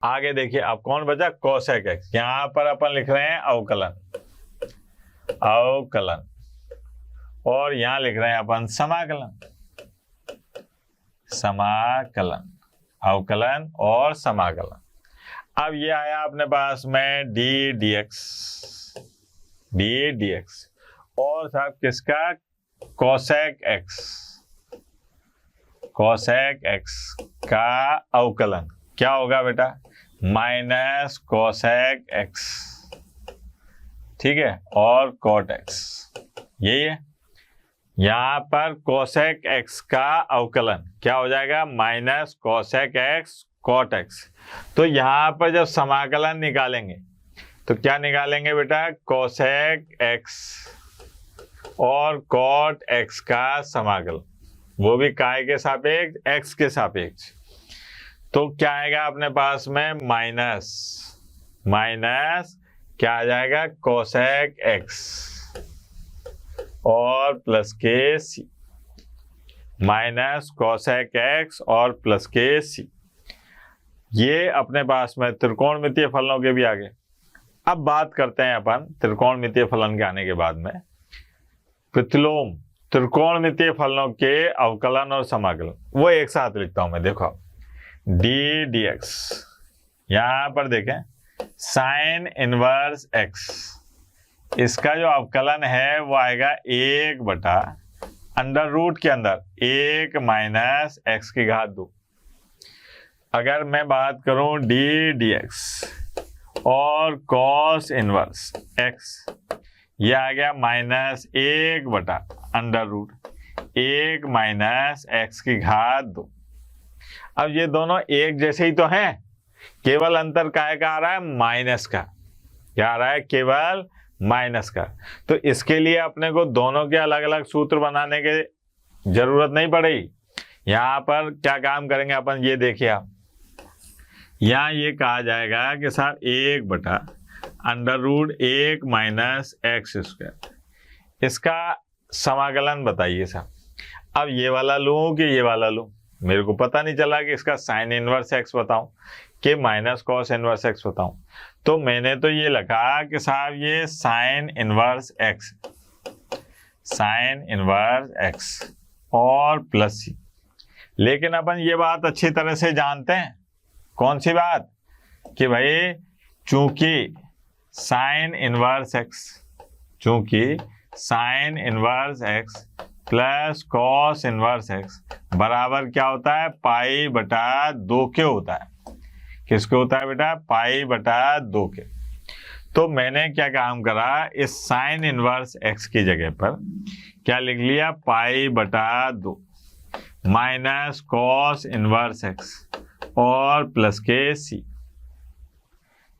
आगे देखिए अब कौन बचा, कोसेक एक्स। यहां पर अपन लिख रहे हैं अवकलन, अवकलन, और यहां लिख रहे हैं अपन समाकलन, समाकलन, अवकलन और समाकलन। अब ये आया अपने पास में D D x, D D x, और साहब किसका, कोसेक एक्स, कोसेक एक्स का अवकलन क्या होगा बेटा, माइनस कोसेक एक्स, ठीक है, और कोट एक्स, यही है। यहां पर कोसेक एक्स का अवकलन क्या हो जाएगा, minus cosec x cot x. तो यहां पर जब समाकलन निकालेंगे तो क्या निकालेंगे बेटा, कोसेक एक्स और कोट एक्स का समाकलन, वो भी काय के सापेक्ष, एक्स के सापेक्ष। तो क्या आएगा अपने पास में, माइनस, माइनस क्या आ जाएगा, कोसेक एक्स और प्लस के सी, माइनस कोसेक एक्स और प्लस के सी। ये अपने पास में त्रिकोणमितीय फलनों के भी आगे। अब बात करते हैं अपन त्रिकोणमितीय फलन के आने के बाद में प्रतिलोम त्रिकोणमितीय फलनों के अवकलन और समाकलन, वो एक साथ लिखता हूं मैं। देखो डी डी एक्स, यहां पर देखें साइन इनवर्स एक्स, इसका जो अवकलन है वो आएगा 1 अंडर रूट के अंदर 1 माइनस एक्स की घात 2। अगर मैं बात करूं डी डी एक्स और कॉस इनवर्स एक्स, ये आ गया minus 1 under root 1 minus x की घात 2। अब ये दोनों एक जैसे ही तो हैं, केवल अंतर काय का आ रहा है, माइनस का। क्या आ रहा है, केवल माइनस का। तो इसके लिए अपने को दोनों के अलग अलग सूत्र बनाने की जरूरत नहीं पड़ेगी। यहाँ पर क्या काम करेंगे अपन, ये देखिए आप, यहाँ ये कहा जाएगा कि साहब 1 under root 1 minus x square, इसका समाकलन बताइए साहब। अब ये वाला लूं कि ये वाला लूं, मेरे को पता नहीं चला कि इसका साइन इनवर्स एक्स बताऊं कि माइनस कॉस इनवर्स एक्स बताऊं। तो मैंने तो ये लिखा कि साहब ये sine inverse x, sine inverse x और प्लस सी। लेकिन अपन ये बात अच्छी तरह से जानते हैं, कौन सी बात, कि भाई चूंकि साइन इनवर्स एक्स, चूंकि sine inverse x plus cos inverse x बराबर क्या होता है, पाई बटा 2 के होता है। किसके होता है बेटा, पाई बटा 2 के। तो मैंने क्या काम करा, इस साइन इनवर्स एक्स की जगह पर क्या लिख लिया, पाई बटा 2 माइनस कॉस इनवर्स एक्स और प्लस के सी।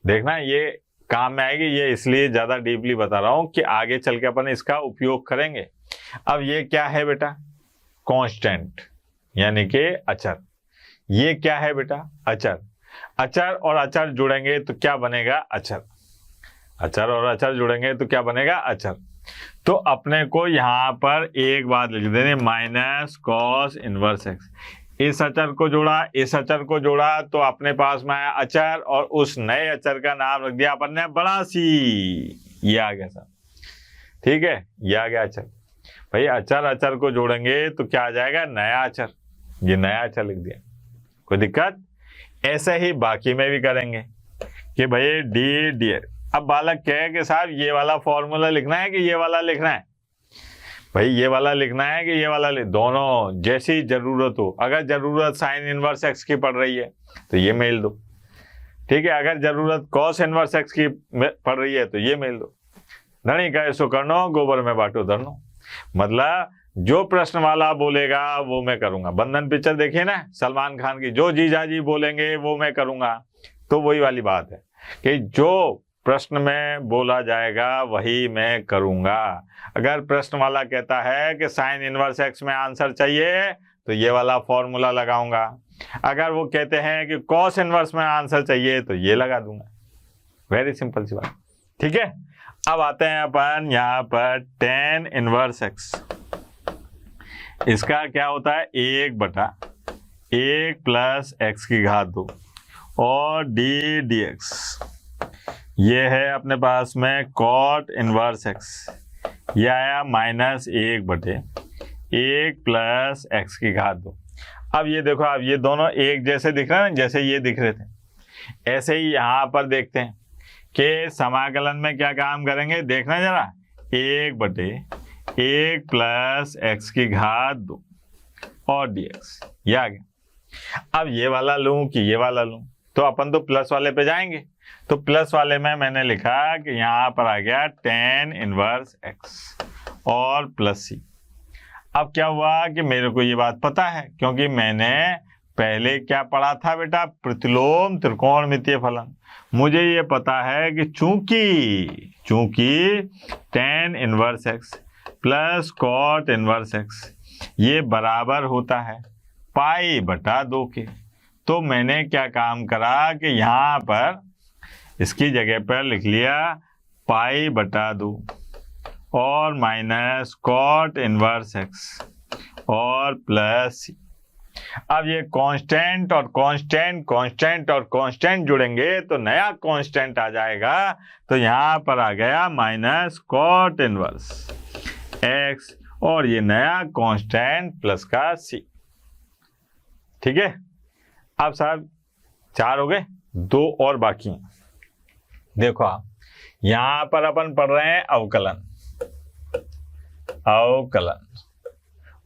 देखना ये काम में आएगी, ये इसलिए ज्यादा डीपली बता रहा हूं कि आगे चल के अपन इसका उपयोग करेंगे। अब ये क्या है बेटा, कांस्टेंट यानी कि अचर। ये क्या है बेटा, अचर। अचर और अचर जुड़ेंगे तो क्या बनेगा, अचर। अचर और अचर जुड़ेंगे तो क्या बनेगा, अचर। तो अपने को यहां पर एक बात लिख देनी, माइनस कॉस इनवर्स एक्स। इस अचर को जोड़ा, इस अचर को जोड़ा, तो अपने पास में आया अचर, और उस नए अचर का नाम रख दिया अपन ने बड़ा सी। ये आ गया सर, ठीक है, ये आ गया अचर। भाई अचर अचर को जोड़ेंगे तो क्या आ जाएगा, नया अचर। ये नया अचर लिख दिया, कोई दिक्कत। ऐसे ही बाकी में भी करेंगे कि भाई डी डी। अब बालक कहे कि साहब ये वाला फॉर्मूला लिखना है कि ये वाला लिखना है, भाई ये वाला लिखना है कि ये वाला दोनों जैसी जरूरत हो। अगर जरूरत साइन इनवर्स एक्स की पड़ रही है तो ये मेल दो, ठीक है। अगर जरूरत कॉस इनवर्स एक्स की पड़ रही है तो ये मेल दो। धनी कहे सो करनो, गोबर में बांटो धरनो। मतलब जो प्रश्न वाला बोलेगा वो मैं करूंगा। बंधन पिक्चर देखिए ना सलमान खान की, जो जीजा जी बोलेंगे वो मैं करूंगा। तो वही वाली बात है कि जो प्रश्न में बोला जाएगा वही मैं करूंगा। अगर प्रश्न वाला कहता है कि साइन इनवर्स एक्स में आंसर चाहिए तो ये वाला फॉर्मूला लगाऊंगा। अगर वो कहते हैं कि कॉस इनवर्स में आंसर चाहिए तो ये लगा दूंगा। वेरी सिंपल सी बात, ठीक है। अब आते हैं अपन यहाँ पर टेन इनवर्स एक्स। इसका क्या होता है, 1/1 प्लस एक्स की घात 2, और डी डी एक्स, ये है अपने पास में कॉट इनवर्स एक्स, ये आया -1/1 प्लस एक्स की घात 2। अब ये देखो, अब ये दोनों एक जैसे दिख रहे हैं ना, जैसे ये दिख रहे थे, ऐसे ही यहाँ पर देखते हैं कि समाकलन में क्या काम करेंगे, देखना जरा, 1/1 प्लस एक्स की घात 2 और dx, ये आ गया। अब ये वाला लूं कि ये वाला लूं, तो अपन तो प्लस वाले पे जाएंगे। तो प्लस वाले में मैंने लिखा कि यहाँ पर आ गया tan इनवर्स x और प्लस c। अब क्या हुआ कि मेरे को ये बात पता है, क्योंकि मैंने पहले क्या पढ़ा था बेटा, प्रतिलोम त्रिकोणमितीय फलन। मुझे ये पता है कि चूंकि tan inverse x plus cot inverse x ये बराबर होता है π/2 के, तो मैंने क्या काम करा कि यहाँ पर इसकी जगह पर लिख लिया π/2 और माइनस cot इनवर्स x और प्लस c। अब ये कांस्टेंट और कांस्टेंट जुड़ेंगे तो नया कांस्टेंट आ जाएगा, तो यहाँ पर आ गया -cot इनवर्स x और ये नया कांस्टेंट प्लस का c। ठीक है, अब साहब 4 हो गए, 2 और बाकी हैं। देखो आप यहाँ पर अपन पढ़ रहे हैं अवकलन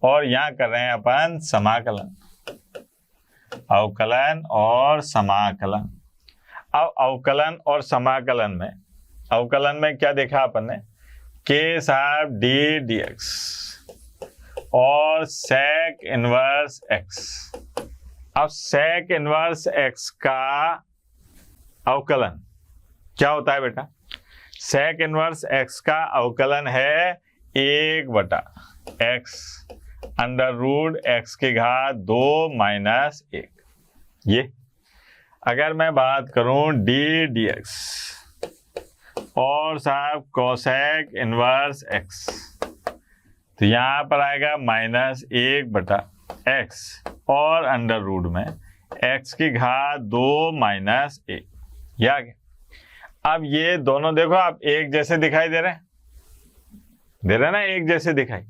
और यहाँ कर रहे हैं अपन समाकलन, अवकलन और समाकलन। अब अवकलन और समाकलन में, अवकलन में क्या देखा अपन ने कि साहब डी डी एक्स और sec इनवर्स x। अब sec इनवर्स x का अवकलन क्या होता है बेटा, sec इनवर्स x का अवकलन है 1/x अंडर रूट x की घात 2 - 1। ये अगर मैं बात करूं डी डी एक्स और साहब कोसेक इनवर्स x, तो यहाँ पर आएगा -1/x और अंडर रूट में x की घात 2 - 1, ये आ गया। अब ये दोनों देखो आप एक जैसे दिखाई दे रहे हैं ना, एक जैसे दिखाई।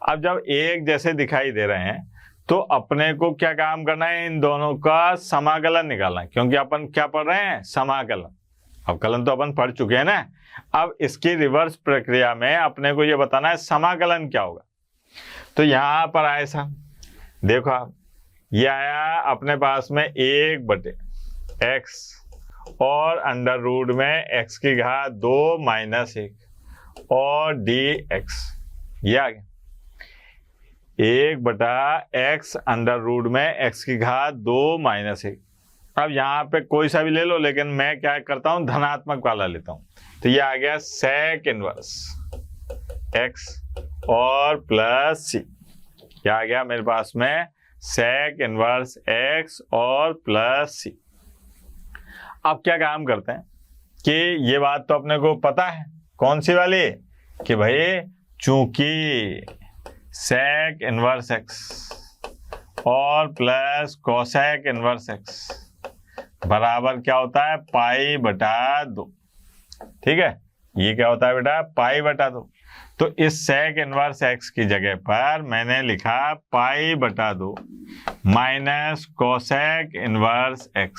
अब जब एक जैसे दिखाई दे रहे हैं तो अपने को क्या काम करना है, इन दोनों का समाकलन निकालना है, क्योंकि अपन क्या पढ़ रहे हैं, समाकलन। अवकलन तो अपन पढ़ चुके हैं ना, अब इसकी रिवर्स प्रक्रिया में अपने को ये बताना है समाकलन क्या होगा। तो यहाँ पर आए साहब, देखो आप, ये आया अपने पास में 1/x और अंडर रूट में x की घात 2 - 1 और dx, ये आ गया 1/x अंडर रूट में x की घात 2 - 1। अब यहाँ पे कोई सा भी ले लो, लेकिन मैं क्या करता हूँ, धनात्मक वाला लेता हूँ। तो ये आ गया sec इनवर्स x और प्लस c, क्या आ गया मेरे पास में sec इनवर्स x और प्लस c। अब क्या काम करते हैं कि ये बात तो अपने को पता है, कौन सी वाली, कि भाई चूंकि sec इनवर्स x और प्लस कोसेक इनवर्स x बराबर क्या होता है, π/2। ठीक है, ये क्या होता है बेटा, π/2। तो इस sec इनवर्स x की जगह पर मैंने लिखा π/2 माइनस कोसेक इनवर्स x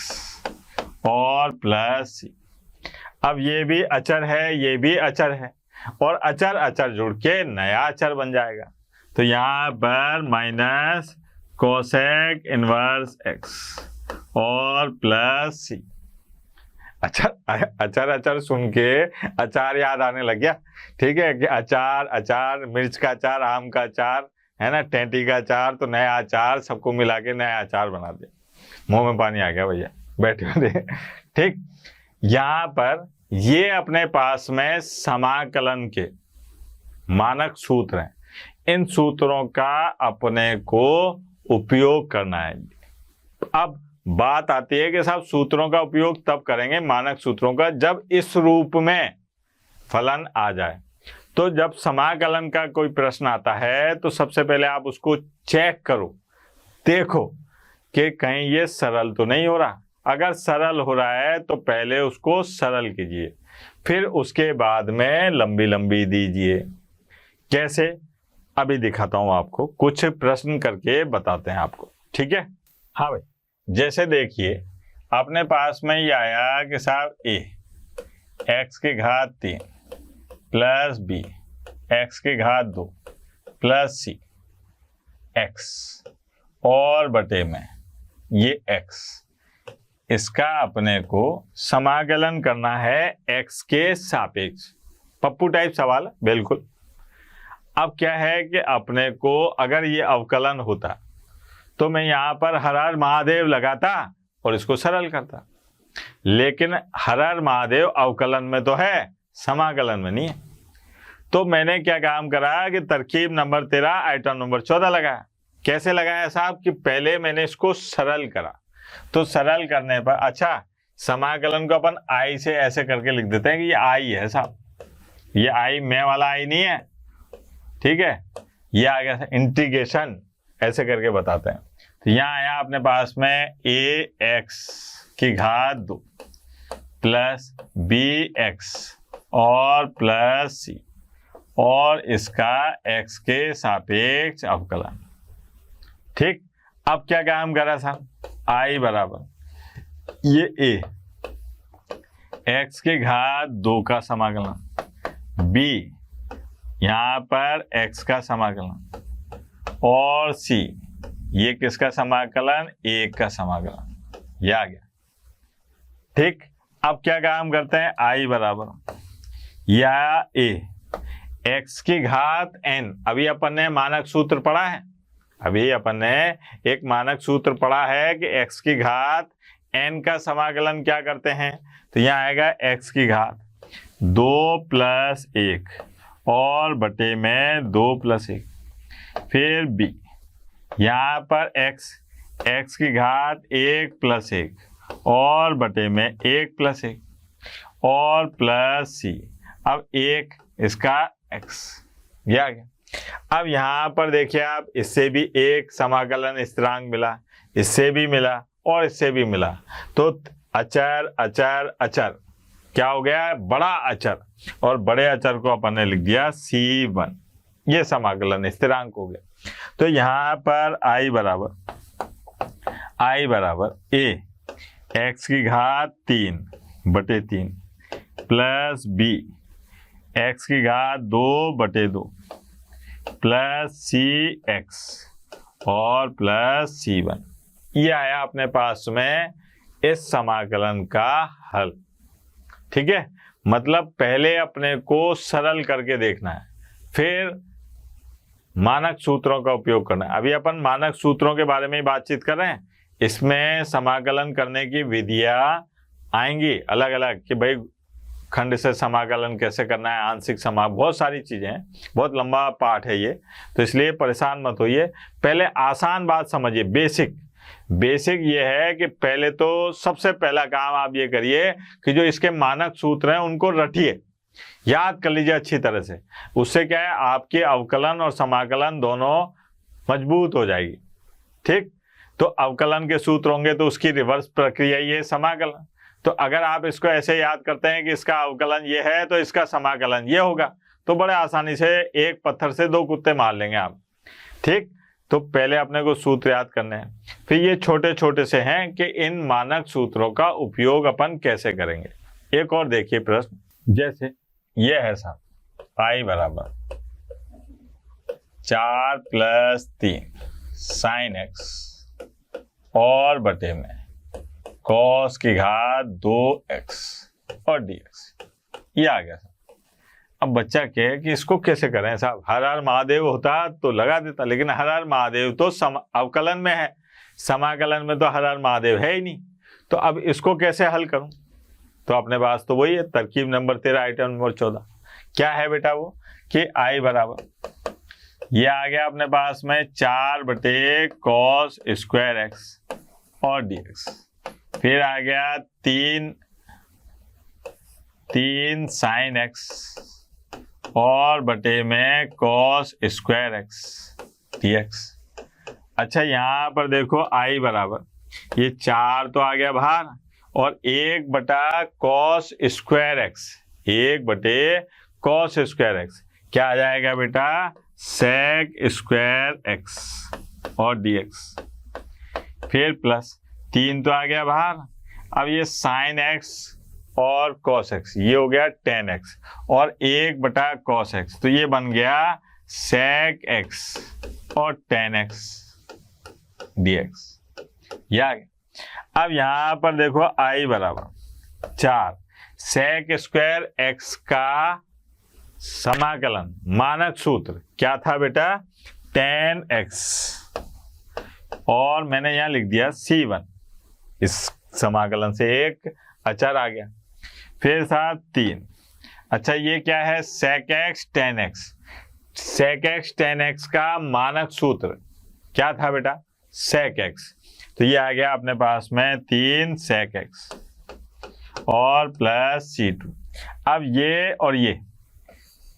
और प्लस c। अब ये भी अचर है, ये भी अचर है, और अचर अचर जुड़ के नया अचर बन जाएगा। तो यहाँ पर माइनस कोसेक इनवर्स x और प्लस c। अचार सुन के अचार याद आने लग गया। ठीक है, कि अचार मिर्च का अचार, आम का अचार है ना, टेंटी का अचार, तो नया अचार सबको मिला के नया अचार बना दे। मुंह में पानी आ गया भैया, बैठे। ठीक, यहाँ पर ये अपने पास में समाकलन के मानक सूत्र हैं, इन सूत्रों का अपने को उपयोग करना है। अब बात आती है कि साहब सूत्रों का उपयोग तब करेंगे, मानक सूत्रों का, जब इस रूप में फलन आ जाए। तो जब समाकलन का कोई प्रश्न आता है तो सबसे पहले आप उसको चेक करो, देखो कि कहीं ये सरल तो नहीं हो रहा, अगर सरल हो रहा है तो पहले उसको सरल कीजिए, फिर उसके बाद में लंबी लंबी दीजिए। कैसे, अभी दिखाता हूं आपको, कुछ प्रश्न करके बताते हैं आपको, ठीक है। हाँ भाई, जैसे देखिए अपने पास में ये आया कि साहब a x की घात 3 प्लस b x की घात 2 प्लस c x और बटे में ये x, इसका अपने को समाकलन करना है x के सापेक्ष। पप्पू टाइप सवाल है बिल्कुल। अब क्या है कि अपने को अगर ये अवकलन होता तो मैं यहाँ पर हर हर महादेव लगाता और इसको सरल करता, लेकिन हर हर महादेव अवकलन में तो है, समाकलन में नहीं है। तो मैंने क्या काम करा कि तरकीब नंबर 13 आइटम नंबर 14 लगाया। कैसे लगाया साहब कि पहले मैंने इसको सरल करा, तो सरल करने पर अच्छा समाकलन को अपन आई से ऐसे करके लिख देते हैं कि ये आई है साहब, ये आई मैं वाला आई नहीं है, ठीक है। ये आ गया इंटीग्रेशन, ऐसे करके बताते हैं। तो यहाँ आया अपने पास में ए एक्स की घात 2 प्लस बी एक्स और प्लस सी और इसका x के सापेक्ष अवकलन, ठीक। अब क्या काम करा साहब, i बराबर ये a x की घात 2 का समाकलन, b यहाँ पर x का समाकलन और c ये किसका समाकलन, 1 का समाकलन, ये आ गया, ठीक। अब क्या काम करते हैं, i बराबर या a x की घात n, अभी अपन ने मानक सूत्र पढ़ा है, अभी अपन ने एक मानक सूत्र पढ़ा है कि x की घात n का समाकलन क्या करते हैं, तो यहाँ आएगा x की घात 2 प्लस 1 और बटे में 2 प्लस 1, फिर b यहाँ पर x की घात 1 प्लस 1 और बटे में 1 प्लस 1 और प्लस c, अब 1 इसका x, ये आ गया। अब यहाँ पर देखिए आप, इससे भी एक समाकलन स्थिरांक मिला, इससे भी मिला और इससे भी मिला, तो अचर अचर अचर क्या हो गया, बड़ा अचर, और बड़े अचर को अपन ने लिख दिया c1, ये समाकलन स्थिरांक हो गया। तो यहाँ पर i बराबर a x की घात 3 बटे 3 प्लस b x की घात 2 बटे 2 प्लस सी एक्स और प्लस c1, ये आया अपने पास में इस समाकलन का हल, ठीक है। मतलब पहले अपने को सरल करके देखना है, फिर मानक सूत्रों का उपयोग करना है। अभी अपन मानक सूत्रों के बारे में बातचीत कर रहे हैं, इसमें समाकलन करने की विधियां आएंगी अलग अलग, कि भाई खंड से समाकलन कैसे करना है, आंशिक समाकलन, बहुत सारी चीजें हैं, बहुत लंबा पाठ है ये, तो इसलिए परेशान मत होइए। पहले आसान बात समझिए, बेसिक ये है कि पहले तो सबसे पहला काम आप ये करिए कि जो इसके मानक सूत्र हैं उनको रटिए, याद कर लीजिए अच्छी तरह से। उससे क्या है, आपके अवकलन और समाकलन दोनों मजबूत हो जाएगी, ठीक। तो अवकलन के सूत्र होंगे तो उसकी रिवर्स प्रक्रिया ये समाकलन। तो अगर आप इसको ऐसे याद करते हैं कि इसका अवकलन ये है तो इसका समाकलन ये होगा, तो बड़े आसानी से एक पत्थर से 2 कुत्ते मार लेंगे आप, ठीक। तो पहले अपने को सूत्र याद करने हैं, फिर ये छोटे छोटे से हैं कि इन मानक सूत्रों का उपयोग अपन कैसे करेंगे। एक और देखिए प्रश्न, जैसे ये है साहब, i बराबर 4 प्लस 3 साइन एक्स और बटे में कॉस की घात 2x और dx, ये आ गया साहब। अब बच्चा कहे कि इसको कैसे करें साहब, हर हर महादेव होता तो लगा देता, लेकिन हर हर महादेव तो अवकलन में है, समाकलन में तो हर हर महादेव है ही नहीं, तो अब इसको कैसे हल करूं। तो अपने पास तो वही है, तरकीब नंबर 13 आइटम नंबर 14, क्या है बेटा वो, कि i बराबर ये आ गया अपने पास में 4 बटे कॉस स्क्वायर एक्स और dx, फिर आ गया 3 साइन एक्स और बटे में कॉस स्क्वायर एक्स dx। अच्छा यहाँ पर देखो i बराबर ये 4 तो आ गया बाहर, और 1/cos²x, 1/cos²x क्या आ जाएगा बेटा, sec²x और dx। फिर प्लस 3 तो आ गया बाहर, अब ये sin x और cos x, ये हो गया tan x, और 1/cos x, तो ये बन गया sec x और tan x dx। ये आ गया। अब यहां पर देखो i बराबर 4, sec²x का समाकलन, मानक सूत्र क्या था बेटा, tan x, और मैंने यहां लिख दिया c1, इस समाकलन से एक अचर आ गया। फिर साथ 3, अच्छा ये क्या है, sec x tan x, sec x tan x का मानक सूत्र क्या था बेटा, sec x, तो ये आ गया अपने पास में 3 sec x और प्लस c2। अब ये और ये,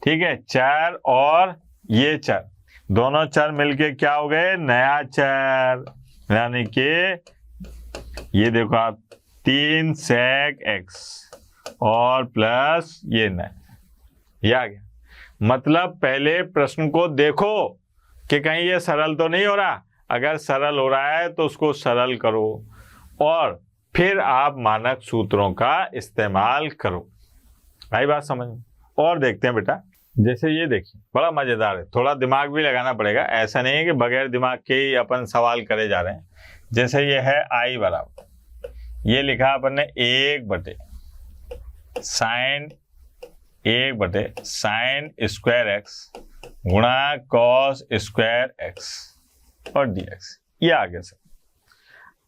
ठीक है, चर और ये चर, दोनों चर मिलके क्या हो गए, नया चर, यानी कि ये देखो आप 3 sec x और प्लस ये नया, ये आ गया। मतलब पहले प्रश्न को देखो कि कहीं ये सरल तो नहीं हो रहा, अगर सरल हो रहा है तो उसको सरल करो और फिर आप मानक सूत्रों का इस्तेमाल करो। आई बात समझ में? और देखते हैं बेटा, जैसे ये देखिए बड़ा मजेदार है, थोड़ा दिमाग भी लगाना पड़ेगा, ऐसा नहीं है कि बगैर दिमाग के ही अपन सवाल करे जा रहे हैं। जैसे ये है i बराबर, ये लिखा अपन ने 1/sin²x गुणा cos²x और dx, ये आ गया सर।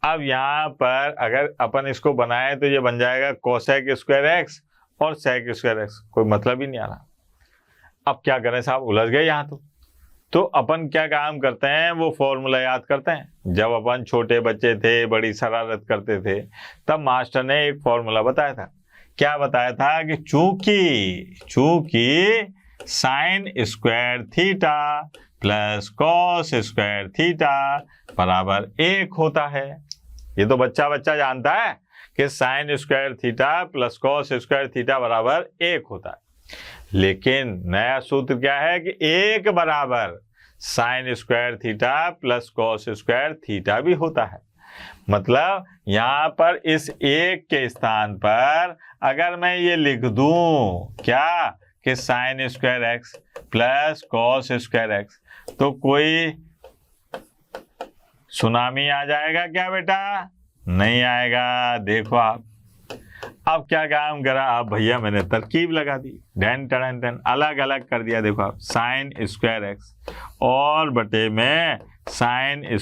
अब यहाँ पर अगर अपन इसको बनाए तो ये बन जाएगा cosec²x और sec²x, कोई मतलब ही नहीं आ रहा। अब क्या करें साहब, उलझ गए यहाँ तो अपन क्या काम करते हैं, वो फॉर्मूला याद करते हैं। जब अपन छोटे बच्चे थे, बड़ी शरारत करते थे, तब मास्टर ने एक फॉर्मूला बताया था। क्या बताया था कि चूंकि sin² प्लस cos² बराबर 1 होता है। ये तो बच्चा जानता है कि sin² प्लस cos² बराबर 1 होता है, लेकिन नया सूत्र क्या है कि 1 बराबर sin² प्लस cos² भी होता है। मतलब यहां पर इस 1 के स्थान पर अगर मैं ये लिख दूं क्या कि sin² प्लस cos², तो कोई सुनामी आ जाएगा क्या बेटा? नहीं आएगा। देखो आप अब क्या काम करा आप भैया, मैंने तरकीब लगा दी, डन टन टन अलग अलग कर दिया। देखो आप sin² और बटे में sin²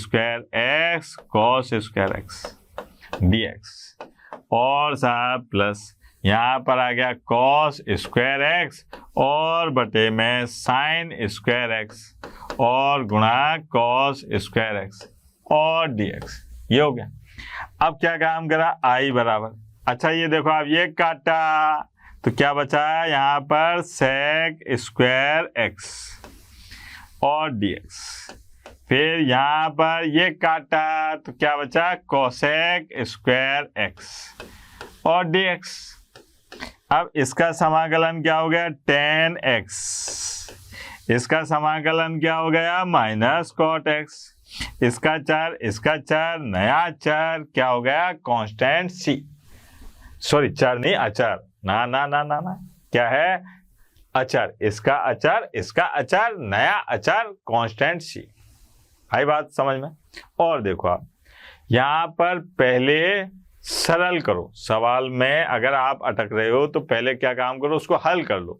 cos² dx, और साहब प्लस यहाँ पर आ गया cos² और बटे में sin² और गुणा cos² और dx, ये हो गया। अब क्या काम करा, i बराबर, अच्छा ये देखो आप ये काटा तो क्या बचा है यहाँ पर sec² और dx, फिर यहाँ पर ये काटा तो क्या बचा cosec² और dx। अब इसका समाकलन क्या हो गया, tan x, इसका समाकलन क्या हो गया माइनस cot x, इसका चर नया चर क्या हो गया कांस्टेंट c, सॉरी चर नहीं अचर, ना ना ना ना ना क्या है अचर, इसका अचर नया अचर कांस्टेंट c। आई बात समझ में? और देखो आप यहाँ पर पहले सरल करो, सवाल में अगर आप अटक रहे हो तो पहले क्या काम करो, उसको हल कर लो,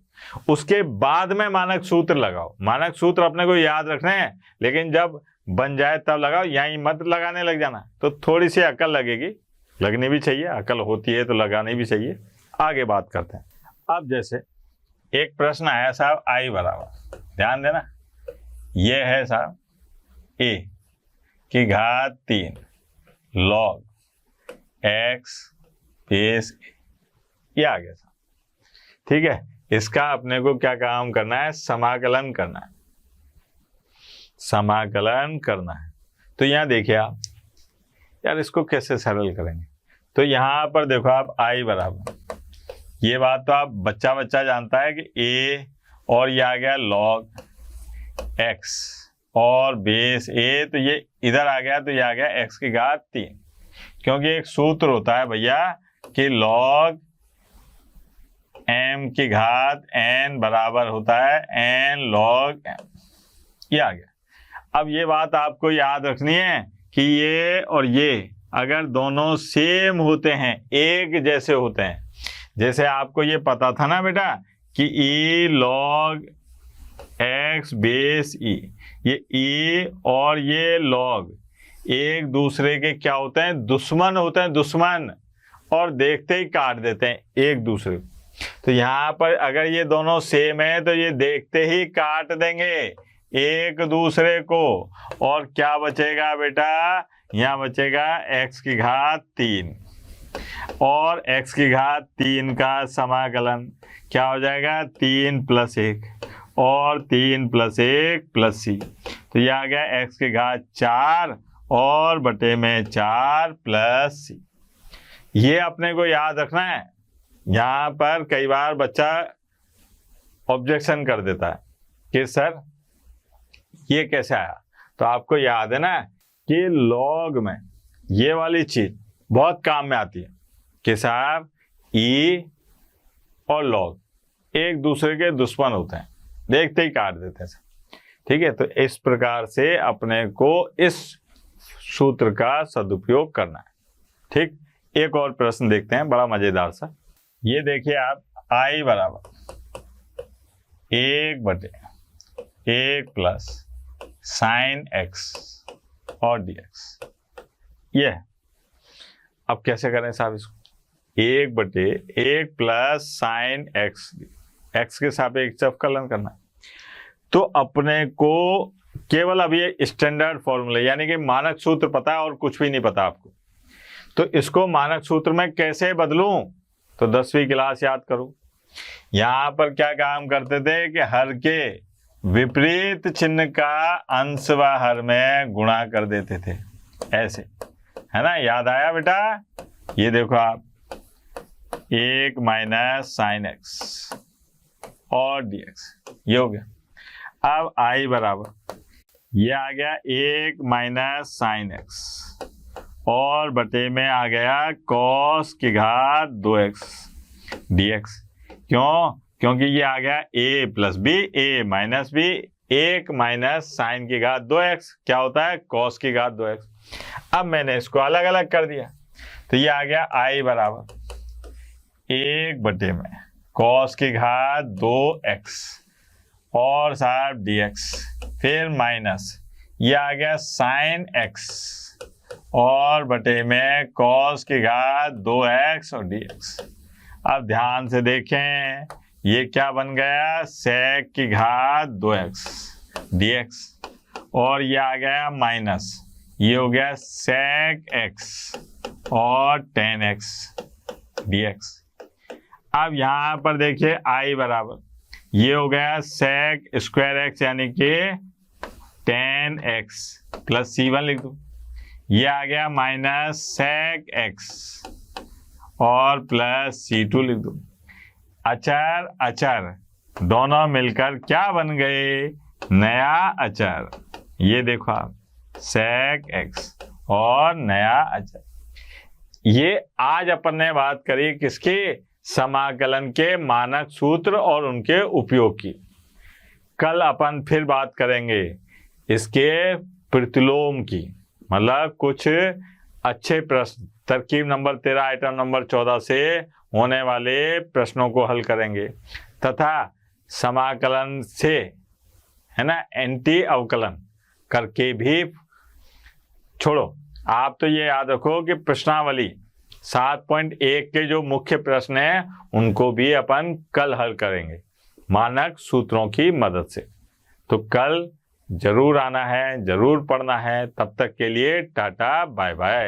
उसके बाद में मानक सूत्र लगाओ। मानक सूत्र अपने को याद रखने हैं, लेकिन जब बन जाए तब लगाओ, यहीं मत लगाने लग जाना, तो थोड़ी सी अकल लगेगी, लगनी भी चाहिए, अकल होती है तो लगानी भी चाहिए। आगे बात करते हैं। अब जैसे एक प्रश्न आया साहब i बराबर, ध्यान देना, ये है साहब a की घात 3 log x बेस a, ये आ गया साहब। ठीक है, इसका अपने को क्या काम करना है, समाकलन करना है, समाकलन करना है। तो यहां देखिए आप, यार इसको कैसे सरल करेंगे। तो यहाँ पर देखो आप i बराबर, ये बात तो आप बच्चा बच्चा जानता है कि a और ये आ गया log x और बेस a, तो ये इधर आ गया तो ये आ गया x की घात 3, क्योंकि एक सूत्र होता है भैया कि log m की घात n बराबर होता है n log m। ये आ गया। अब ये बात आपको याद रखनी है कि ये और ये अगर दोनों सेम होते हैं, एक जैसे होते हैं, जैसे आपको ये पता था ना बेटा कि e log x base e, ये e और ये log एक दूसरे के क्या होते हैं, दुश्मन होते हैं, दुश्मन, और देखते ही काट देते हैं एक दूसरे को। तो यहाँ पर अगर ये दोनों सेम है तो ये देखते ही काट देंगे एक दूसरे को, और क्या बचेगा बेटा, यहाँ बचेगा x की घात 3, और x की घात 3 का समाकलन क्या हो जाएगा, 3 + 1 और 3 + 1 + c, तो ये आ गया x की घात 4 और बटे में 4 + c। ये अपने को याद रखना है। यहाँ पर कई बार बच्चा ऑब्जेक्शन कर देता है कि सर ये कैसे आया, तो आपको याद है ना कि लॉग में ये वाली चीज बहुत काम में आती है कि साहब ई और लॉग एक दूसरे के दुश्मन होते हैं, देखते ही काट देते हैं। ठीक है, तो इस प्रकार से अपने को इस सूत्र का सदुपयोग करना है। ठीक, एक और प्रश्न देखते हैं, बड़ा मजेदार सा। ये देखिए आप, i बराबर 1/1 प्लस साइन x और dx, ये है। अब कैसे करें साहब इसको, 1/1 प्लस साइन x के सापेक्ष अवकलन करना है। तो अपने को केवल अब ये स्टैंडर्ड फॉर्मूले यानी कि मानक सूत्र पता है और कुछ भी नहीं पता आपको, तो इसको मानक सूत्र में कैसे बदलूं, तो 10वीं क्लास याद करो। यहाँ पर क्या काम करते थे कि हर के विपरीत चिन्ह का अंश व हर में गुणा कर देते थे, ऐसे, है ना, याद आया बेटा। ये देखो आप, 1 माइनस साइन x और dx, ये हो गया। अब i बराबर, ये आ गया 1 माइनस साइन x और बटे में आ गया cos की घात 2x dx। क्यों, क्योंकि ये आ गया a + b, a - b, 1 minus sign की घात 2x क्या होता है, cos की घात 2x। अब मैंने इसको अलग अलग कर दिया, तो ये आ गया i बराबर 1 बटे में cos की घात 2x और साहब dx, फिर माइनस ये आ गया साइन x और बटे में cos की घात 2x और dx। अब ध्यान से देखें, ये क्या बन गया, sec की घात 2x dx, और ये आ गया माइनस, ये हो गया sec x और tan x dx। अब यहाँ पर देखिए i बराबर, ये हो गया sec स्क्वायर x यानी कि tan x प्लस c1 लिख दो, ये आ गया माइनस sec x और प्लस c2 लिख दो। अचर अचर दोनों मिलकर क्या बन गए, नया अचर। ये देखो आप, sec x और नया अचर। ये आज अपन ने बात करी किसकी, समाकलन के मानक सूत्र और उनके उपयोग की। कल अपन फिर बात करेंगे इसके प्रतिलोम की, मतलब कुछ अच्छे प्रश्न, तरकीब नंबर 13 आइटम नंबर 14 से होने वाले प्रश्नों को हल करेंगे, तथा समाकलन से, है ना, एंटी अवकलन करके भी। छोड़ो, आप तो ये याद रखो कि प्रश्नावली 7.1 के जो मुख्य प्रश्न हैं उनको भी अपन कल हल करेंगे मानक सूत्रों की मदद से। तो कल जरूर आना है, जरूर पढ़ना है। तब तक के लिए टाटा बाय बाय।